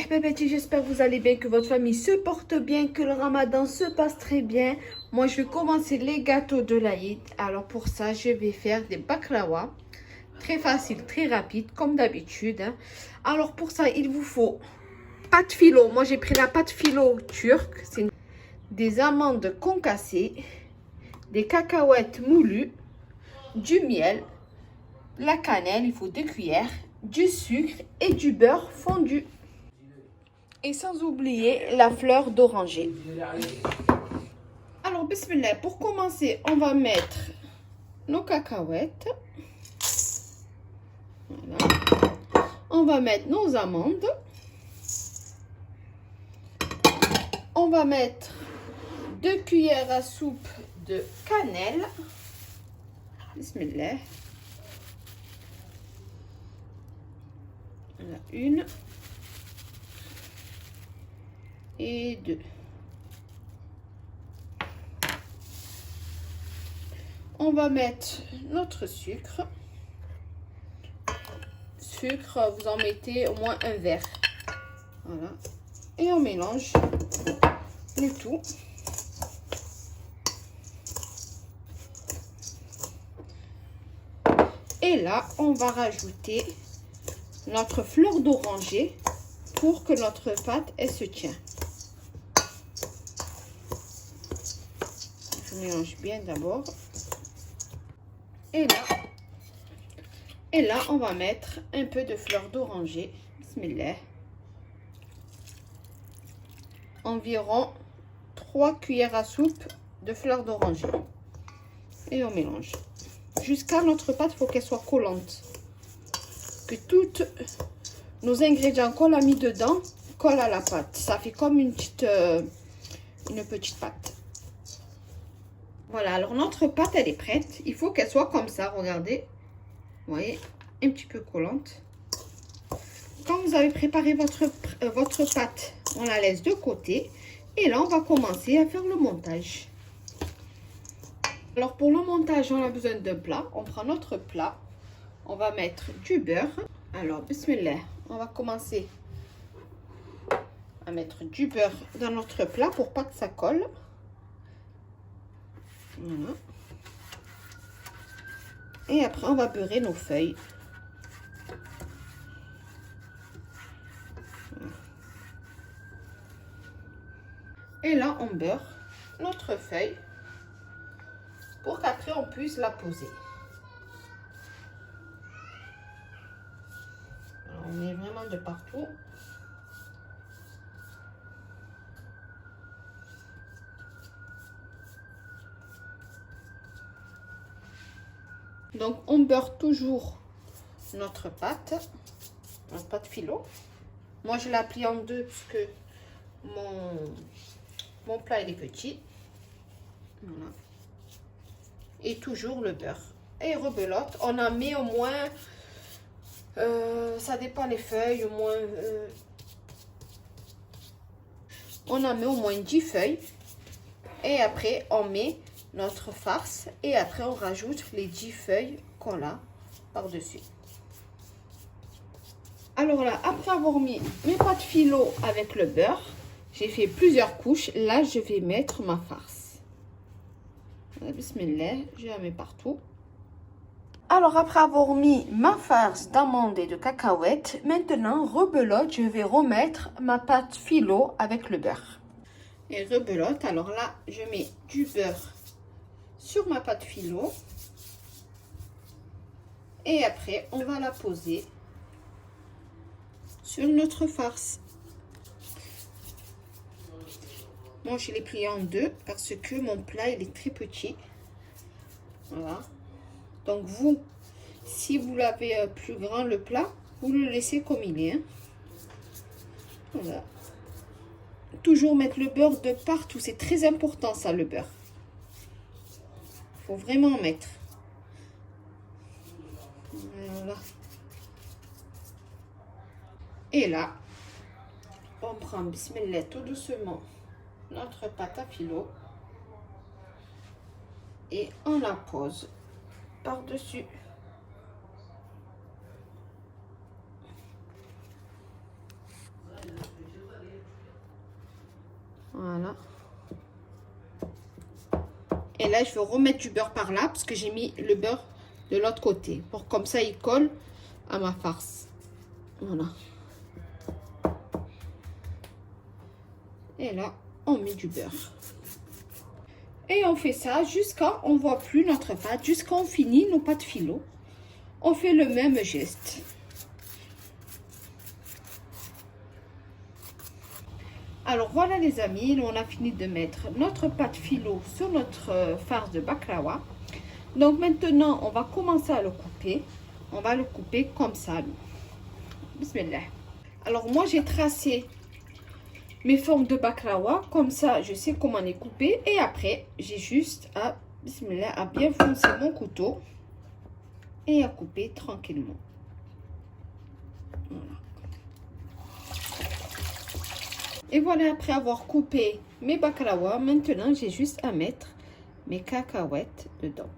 Pépéti, j'espère que vous allez bien, que votre famille se porte bien, que le ramadan se passe très bien. Moi, je vais commencer les gâteaux de l'Aïd. Alors pour ça, je vais faire des baklawa. Très facile, très rapide, comme d'habitude. Alors pour ça, il vous faut pâte philo. Moi, j'ai pris la pâte philo turque. C'est des amandes concassées, des cacahuètes moulues, du miel, la cannelle, il faut 2 cuillères, du sucre et du beurre fondu. Et sans oublier la fleur d'oranger. Alors, bismillah, pour commencer, on va mettre nos cacahuètes. Voilà. On va mettre nos amandes. On va mettre 2 cuillères à soupe de cannelle. Bismillah. Voilà, 1 et 2. On va mettre notre sucre. Sucre, vous en mettez au moins un verre. Voilà. Et on mélange le tout. Et là, on va rajouter notre fleur d'oranger pour que notre pâte, elle se tient. Je mélange bien d'abord. Et là, on va mettre un peu de fleur d'oranger. Bismillah. Environ 3 cuillères à soupe de fleur d'oranger. Et on mélange. Jusqu'à notre pâte, il faut qu'elle soit collante. Que toutes nos ingrédients qu'on a mis dedans collent à la pâte. Ça fait comme une petite pâte. Voilà, alors notre pâte, elle est prête. Il faut qu'elle soit comme ça, regardez. Vous voyez, un petit peu collante. Quand vous avez préparé votre pâte, on la laisse de côté. Et là, on va commencer à faire le montage. Alors, pour le montage, on a besoin d'un plat. On prend notre plat. On va mettre du beurre. Alors, bismillah, on va commencer à mettre du beurre dans notre plat pour pas que ça colle. Voilà. Et après, on va beurrer nos feuilles. Et là, on beurre notre feuille pour qu'après, on puisse la poser. Alors, on met vraiment de partout. Donc, on beurre toujours notre pâte philo. Moi, je la plie en deux parce que mon plat il est petit. Voilà. Et toujours le beurre. Et rebelote. On en met au moins, ça dépend les feuilles, au moins, on en met au moins 10 feuilles. Et après, on met notre farce et après on rajoute les 10 feuilles qu'on a par-dessus. Alors là, après avoir mis mes pâtes philo avec le beurre, j'ai fait plusieurs couches. Là, je vais mettre ma farce. Voilà, bismillah, je la mets partout. Alors, après avoir mis ma farce d'amandes et de cacahuètes, maintenant, rebelote, je vais remettre ma pâte philo avec le beurre. Et rebelote, alors là, je mets du beurre sur ma pâte philo. Et après, on va la poser sur notre farce. Moi, je l'ai plié en deux parce que mon plat, il est très petit. Voilà. Donc, vous, si vous l'avez plus grand, le plat, vous le laissez comme il est. Hein. Voilà. Toujours mettre le beurre de partout. C'est très important, ça, le beurre. Il faut vraiment en mettre. Voilà. Et là, on prend, bismillah, tout doucement, notre pâte à philo. Et on la pose par-dessus. Voilà. Et là, je vais remettre du beurre par là parce que j'ai mis le beurre de l'autre côté. Pour comme ça, il colle à ma farce. Voilà. Et là, on met du beurre. Et on fait ça jusqu'à on ne voit plus notre pâte, jusqu'à on finit nos pâtes philo. On fait le même geste. Alors voilà les amis, on a fini de mettre notre pâte philo sur notre farce de baklawa. Donc maintenant, on va commencer à le couper. On va le couper comme ça. Bismillah. Alors moi, j'ai tracé mes formes de baklawa. Comme ça, je sais comment les couper. Et après, j'ai juste à, bismillah, à bien foncer mon couteau et à couper tranquillement. Voilà. Et voilà, après avoir coupé mes baklawa, maintenant, j'ai juste à mettre mes cacahuètes dedans.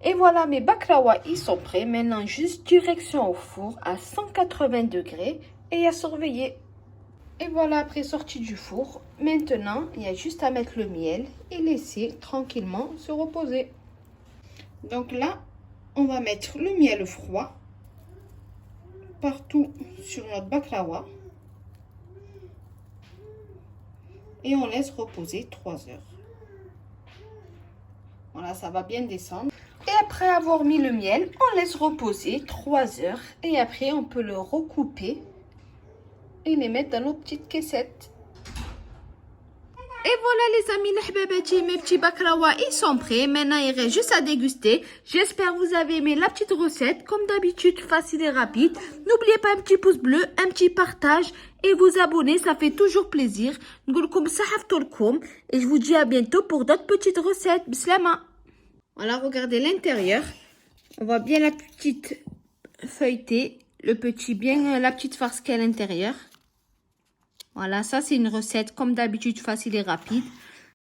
Et voilà, mes baklawa, ils sont prêts. Maintenant, juste direction au four à 180 degrés et à surveiller. Et voilà, après sortie du four, maintenant, il y a juste à mettre le miel et laisser tranquillement se reposer. Donc là, on va mettre le miel froid partout sur notre baklawa. Et on laisse reposer 3 heures. Voilà, ça va bien descendre. Et après avoir mis le miel, on laisse reposer 3 heures. Et après, on peut le recouper et les mettre dans nos petites caissettes. Et voilà les amis, mes petits baklawa, ils sont prêts. Maintenant, il reste juste à déguster. J'espère que vous avez aimé la petite recette. Comme d'habitude, facile et rapide. N'oubliez pas un petit pouce bleu, un petit partage et vous abonner. Ça fait toujours plaisir. Et je vous dis à bientôt pour d'autres petites recettes. Bislama. Voilà, regardez l'intérieur. On voit bien la petite feuilletée, le petit bien, la petite farce qui est à l'intérieur. Voilà, ça c'est une recette comme d'habitude facile et rapide.